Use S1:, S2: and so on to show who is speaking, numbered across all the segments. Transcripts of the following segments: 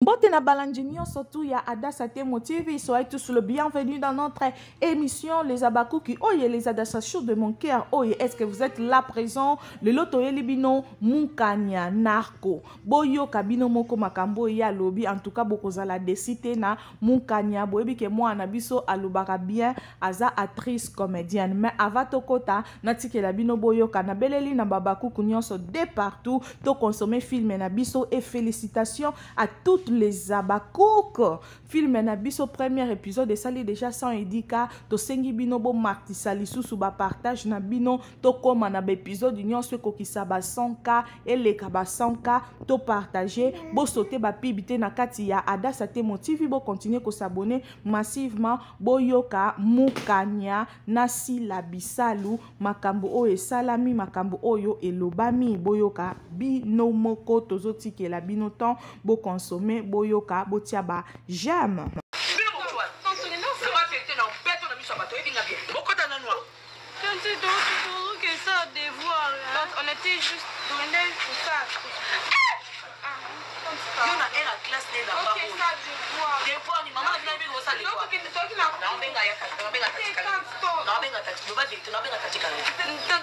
S1: Mbote na balandjinio surtout ya Adassa Temo TV. Soyez tous le bienvenue dans notre émission Les Abakuki. Oye les Adassa chaud de mon cœur. Oye, est-ce que vous êtes là présent? Le loto elibino Mukanya narco. Boyo kabino moko makambo ya lobby. En tout cas bokozala desite na Mukanya. Boyebi ke moi anabiso alubaka bien aza actrice comédienne. Mais avato kota natike la bino boyo kanabeleli na babakuku nyonso de partout. To consommer film na biso et félicitations à toutes les Abakouk. Film na biso premier épisode de sali déjà sans indica to sengi bino bo marti sali sous ba partage na bino to koma na ba épisode nyonso ko kisaba 100k et les kaba 100k to partager bo sauter ba pibité na kati ya Adassa Temo TV bo continuer ko s'abonner massivement bo yoka Mukanya nasi la bisalu makambo o salami makambo oyo elobami bo yoka bino moko tozoti ke la bino temps bo consommer boyoka botiaba j'aime.
S2: On était juste tourné pour ça. On a la classe de la bas. Ok, ça je vois. Des fois, ni maman vient avec ça. Non, tu benga ya kata, non benga katika. Non benga katika, baba dit, non benga katika.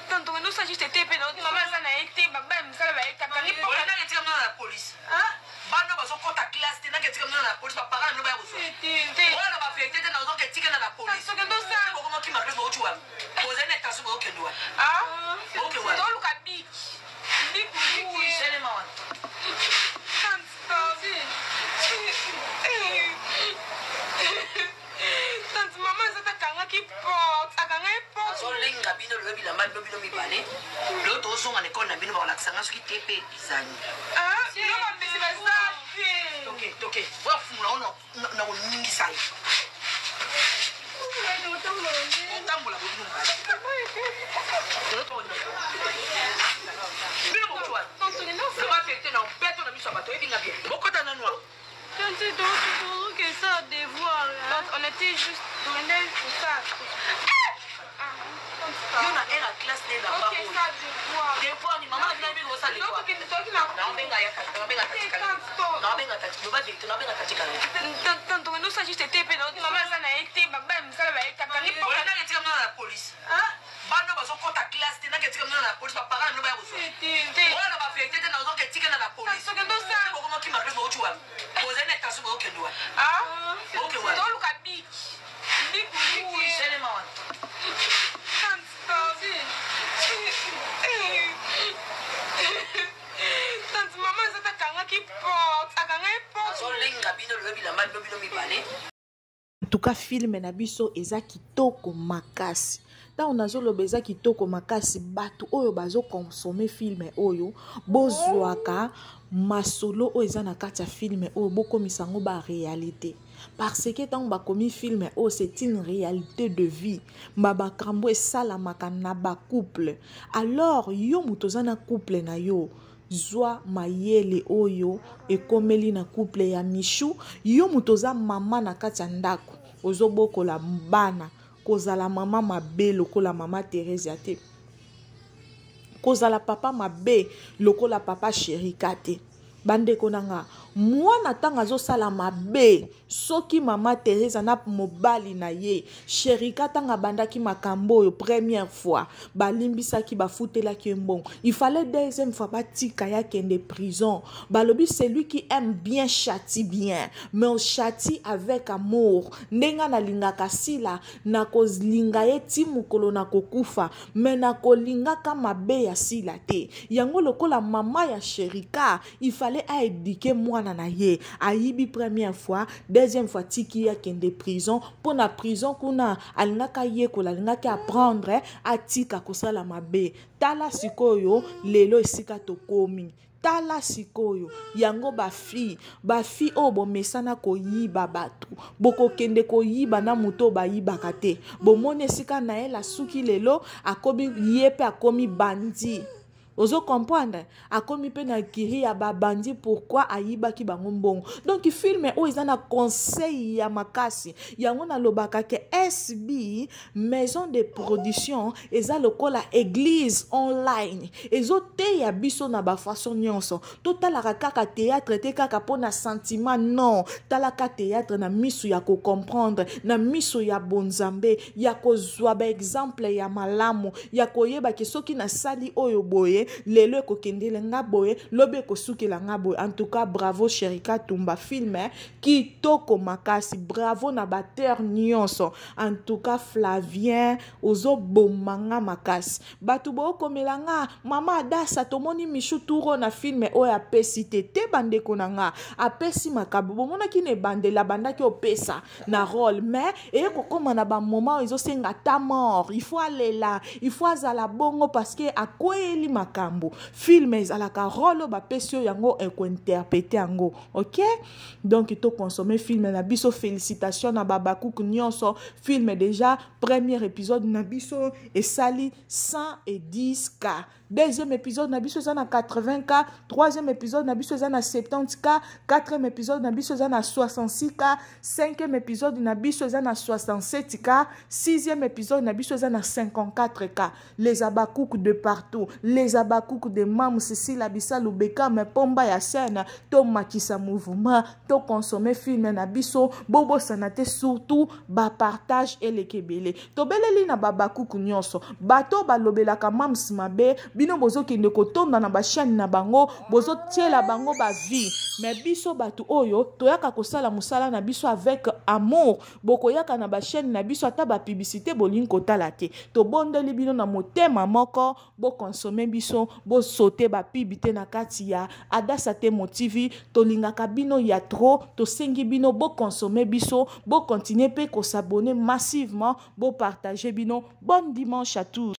S2: Tant on nous ça juste été pédo, maman ça n'a été baba msala ba ekata. Ni pour na ketika mna la police. Ah? Bana bazo kota classe te na ketika mna la police, papa na ba yabuso. Wala ba fete na zo ketika na la police. Ça que ndo ça. Ko mo ki ma preso ochuwa. Ko zene tasu bo kendwa. Ah? Okay, wa. Ndo luka beach. Ni ku sele mawan. Tante maman ça t'a qui porte, a gagné porte. So linga bino le bila mad bino mi bale. Lo to so ngane kona bino ba laksanga so ki tepe bizani. Ah, yo ba bisi ba sa. OK. Wa fumula na uningi sai. Tambola bo bino bale. Bino mo chwa. Tante no se va fete na beto na biso bato ebinga bien. Bokota na noa. Tante donc que ça devoir. On était juste tourné pour ça. On a la classe de la bas. Ok, ça je vois. Des fois, ni maman vient avec ça. Non, non benga ya kata, non benga katika. Non benga katika, baba dit, non benga katika. Tant on nous ça juste été pédo, maman ça n'a été baba msala ba ekata. Ni pour na ketika mna la police. Ah? Bana bazo kota classe te na ketika mna la police, papa na ba yabuso. Wala ba fete na zo ketika na la police. Ça que ndo ça. Ko mo ki ma preso ochuwa. Ko zene tasu bo kendwa. Ah? OK, wa. Ndo luka beach. Ni ku sele mawan. Tante maman ça t'a qui porte, a gagné porte. So linga bino le bila mad bino mi bale.
S1: En tout cas film na biso eza kitoko makasi. Ta onazo lobeza kitoko makasi batu oyo bazo consommer film oyo bozwaka masolo oyo eza na kati ya film oyo bokomisa ngo ba réalité. Parce que tant ba komi film oh c'est une réalité de vie. Baba kambo esalamaka na ba couple. Alors yo mutoza na couple na yo zwa mayele oyo ekomeli na couple ya Michou. Yo mutoza mama na kati ya ndako ozobokola bana kozala mama mabe lokola mama Thérèse te. Kozala papa mabe lokola papa Chérika te. Bande konanga mwana tanga zo sala mabe soki mama Thérèse na mobali na ye Chérika tanga bandaki makambo yo première fois balimbisa ki bafutela ki mbon il fallait deuxième fois batika ya kende prison balobi celui qui aime bien châtie bien mais on châtie avec amour ndenga na lingaka sila na kozlinga ye ti mukolo na kokufa mais na kolinga ka mabe ya sila te yango lokola mama ya Chérika il fallait a éduquer moi na ye ayibi première fois deuxième fois tiki ya kende prison pour na prison kuna alingaka ye ko alingaka apprendre atika kosala mabe tala sikoyo lelo esika tokomi tala sikoyo yango bafi o bomesana koyiba batu boko kende koyiba na muto bayibaka te bomone esika na ye la suki lelo akomi yepe akomi bandi Ozo comprendre akomi pe na kiri ya babandi pourquoi ayiba ki bango mbongo. Donc film o ezana conseil ya makasi yango na lobaka ke SB maison de production eza lokola église online ezo te ya biso na ba façon nyonso totalaka kaka théâtre te kaka pona sentiment non talaka théâtre na misu ya ko comprendre na misu ya bonzambe ya kozwa ba exemple ya malamu ya koyeba ke soki na sali oyo boye lelo ekokendele nga boye lobe ekosukela nga boye. En tout cas bravo Sherika Tumba film kitoko makasi bravo na bateur nyonso. En tout cas Flavien ozo bomanga makasi batu bo komela nga mama Adasa tomoni Michou Touro na film oyo apesi te bandeko na nga apesi makabo bomona ki ne bandela bandaki opesa na rôle mais eko koma na ba moment ezo senga ta mort il faut aller là il faut azala bongo parce que akoyeli makambo film ezalaka rôle ba pesio yango eko interpréter yango. OK, donc to consommer film na biso félicitations na Babakouk nyonso film déjà premier épisode na biso et sali 110K. Deuxième épisode na biso na 80K, troisième épisode na biso na 70K, quatrième épisode na biso na 66K, cinquième épisode na biso na 67K, sixième épisode na biso na 54K. Les Abakouk de partout, les Abakouk de Mam Cécile Abissa Lubeka me pomba ya scène, to makisa mouvement, to consommer film na biso, bobo sanate surtout ba partage et le kebele. To beleli na Babakouk nyonso, bato balobelaka Mam Simabe bino bozo kende kotonda na ba chaîne na bango bozo tiela bango ba vie mais biso batu oyo toyaka kosala musala na biso avec amour bokoyaka na ba chaîne na biso ata ba publicité bolingi kotala te to bondeli bino na motema moko bo consommer biso bo sauter ba pibité na kati ya Adasa Temo TV tolingaka bino ya trop to sengi bino bo consommer biso bo continuer pe ko s'abonner massivement bo partager bino. Bon dimanche à tous.